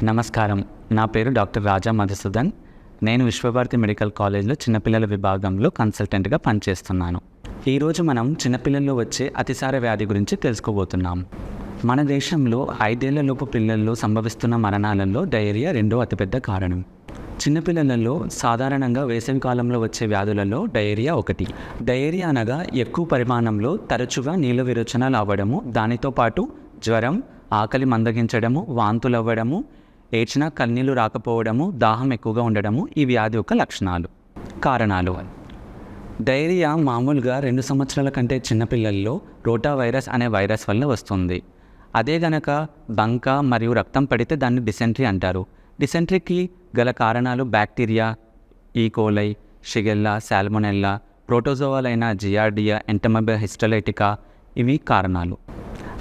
నమస్కారం. నా పేరు డాక్టర్ రాజా మధుసూదన్. నేను విశ్వభారతి మెడికల్ కాలేజ్లో చిన్నపిల్లల విభాగంలో కన్సల్టెంట్గా పనిచేస్తున్నాను. ఈరోజు మనం చిన్నపిల్లల్లో వచ్చే అతిసార వ్యాధి గురించి తెలుసుకోబోతున్నాం. మన దేశంలో 5 ఏళ్లలోపు పిల్లల్లో సంభవిస్తున్న మరణాలలో డయేరియా రెండో అతిపెద్ద కారణం. చిన్నపిల్లలలో సాధారణంగా వేసవి కాలంలో వచ్చే వ్యాధులలో డయేరియా ఒకటి. డయేరియా అనగా ఎక్కువ పరిమాణంలో తరచుగా నీళ్ళ విరోచనాలు అవ్వడము, దానితో పాటు జ్వరం, ఆకలి మందగించడము, వాంతులు అవ్వడము, ఏడ్చినా కన్నీళ్లు రాకపోవడము, దాహం ఎక్కువగా ఉండడము ఈ వ్యాధి యొక్క లక్షణాలు. కారణాలు: డయేరియా మామూలుగా 2 సంవత్సరాల కంటే చిన్నపిల్లల్లో రోటా వైరస్ అనే వైరస్ వల్ల వస్తుంది. అదే గనక బంక మరియు రక్తం పడితే దాన్ని డిసెంట్రీ అంటారు. డిసెంట్రీకి గల కారణాలు బ్యాక్టీరియా, ఈకోలై, షిగెల్లా, సాల్మొనెల్లా, ప్రోటోజోవాల్ అయిన జియార్డియా, ఎంటమోబా హిస్టోలైటికా ఇవి కారణాలు.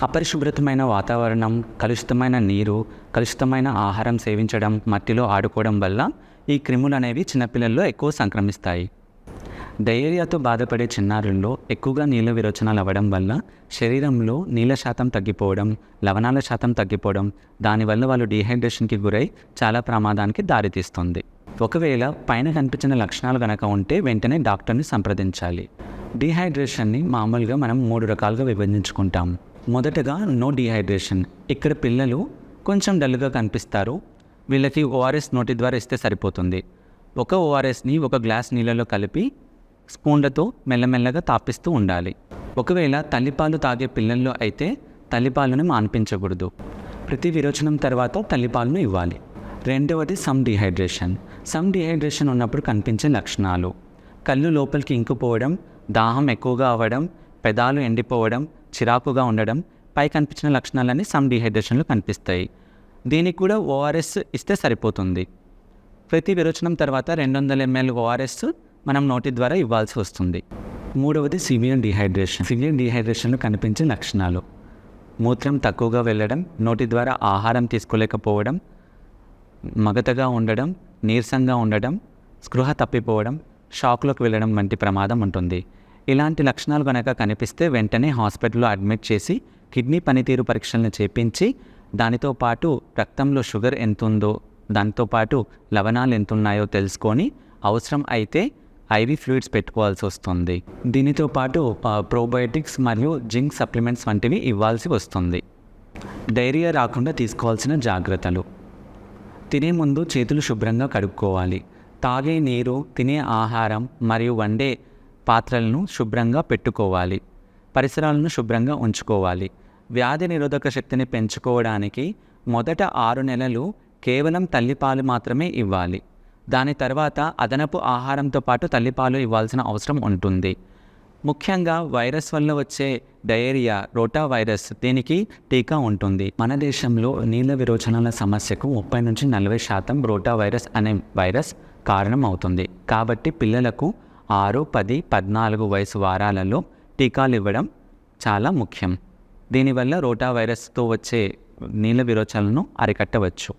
అపరిశుభ్రతమైన వాతావరణం, కలుషితమైన నీరు, కలుషితమైన ఆహారం సేవించడం, మట్టిలో ఆడుకోవడం వల్ల ఈ క్రిములు అనేవి చిన్నపిల్లల్లో ఎక్కువ సంక్రమిస్తాయి. డయేరియాతో బాధపడే చిన్నారుల్లో ఎక్కువగా నీళ్ళ విరోచనాలు అవ్వడం వల్ల శరీరంలో నీళ్ళ శాతం తగ్గిపోవడం, లవణాల శాతం తగ్గిపోవడం, దానివల్ల వాళ్ళు డీహైడ్రేషన్కి గురై చాలా ప్రమాదానికి దారితీస్తుంది. ఒకవేళ పైన కనిపించిన లక్షణాలు కనుక ఉంటే వెంటనే డాక్టర్ని సంప్రదించాలి. డీహైడ్రేషన్ని మామూలుగా మనం 3 రకాలుగా విభజించుకుంటాం. మొదటగా నో డీహైడ్రేషన్. ఇక్కడ పిల్లలు కొంచెం డల్గా కనిపిస్తారు. వీళ్ళకి ఓఆర్ఎస్ నోటి ద్వారా ఇస్తే సరిపోతుంది. ఒక ఓఆర్ఎస్ని ఒక గ్లాస్ నీళ్ళలో కలిపి స్పూన్లతో మెల్లమెల్లగా తాపిస్తూ ఉండాలి. ఒకవేళ తల్లిపాలు తాగే పిల్లల్లో అయితే తల్లిపాలను మాన్పించకూడదు. ప్రతి విరోచనం తర్వాత తల్లిపాలను ఇవ్వాలి. రెండవది సమ్ డీహైడ్రేషన్. సమ్ డీహైడ్రేషన్ ఉన్నప్పుడు కనిపించే లక్షణాలు: కళ్ళు లోపలికి ఇంకిపోవడం, దాహం ఎక్కువగా అవ్వడం, పెదాలు ఎండిపోవడం, చిరాకుగా ఉండడం. పై కనిపించిన లక్షణాలన్నీ సమ్ డీహైడ్రేషన్లో కనిపిస్తాయి. దీనికి కూడా ఓఆర్ఎస్ ఇస్తే సరిపోతుంది. ప్రతి విరోచనం తర్వాత 200 ml ఓఆర్ఎస్ మనం నోటి ద్వారా ఇవ్వాల్సి వస్తుంది. మూడవది సివియర్ డీహైడ్రేషన్. సివియర్ డీహైడ్రేషన్లో కనిపించే లక్షణాలు: మూత్రం తక్కువగా వెళ్ళడం, నోటి ద్వారా ఆహారం తీసుకోలేకపోవడం, మగతగా ఉండడం, నీరసంగా ఉండడం, స్పృహ తప్పిపోవడం, షాక్లోకి వెళ్ళడం వంటి ప్రమాదం ఉంటుంది. ఇలాంటి లక్షణాలు కనుక కనిపిస్తే వెంటనే హాస్పిటల్లో అడ్మిట్ చేసి కిడ్నీ పనితీరు పరీక్షలను చేపించి దానితో పాటు రక్తంలో షుగర్ ఎంత ఉందో, దాంతోపాటు లవణాలు ఎంత ఉన్నాయో తెలుసుకొని అవసరం అయితే ఐవి ఫ్లూయిడ్స్ పెట్టుకోవాల్సి వస్తుంది. దీనితో పాటు ప్రోబయోటిక్స్ మరియు జింక్ సప్లిమెంట్స్ వంటివి ఇవ్వాల్సి వస్తుంది. డయేరియా రాకుండా తీసుకోవాల్సిన జాగ్రత్తలు: తినే ముందు చేతులు శుభ్రంగా కడుక్కోవాలి. తాగే నీరు, తినే ఆహారం మరియు వండే పాత్రలను శుభ్రంగా పెట్టుకోవాలి. పరిసరాలను శుభ్రంగా ఉంచుకోవాలి. వ్యాధి నిరోధక శక్తిని పెంచుకోవడానికి మొదట 6 నెలలు కేవలం తల్లిపాలు మాత్రమే ఇవ్వాలి. దాని తర్వాత అదనపు ఆహారంతో పాటు తల్లిపాలు ఇవ్వాల్సిన అవసరం ఉంటుంది. ముఖ్యంగా వైరస్ వల్ల వచ్చే డయేరియా, రోటా వైరస్, దీనికి టీకా ఉంటుంది. మన దేశంలో నీళ్ళ విరోచనాల సమస్యకు 30 నుంచి 40% రోటా వైరస్ అనే వైరస్ కారణం అవుతుంది. కాబట్టి పిల్లలకు 6, 10, 14 వయసు వారాలలో టీకాలు ఇవ్వడం చాలా ముఖ్యం. దీనివల్ల రోటా వైరస్తో వచ్చే నీళ్ళ విరోచనలను అరికట్టవచ్చు.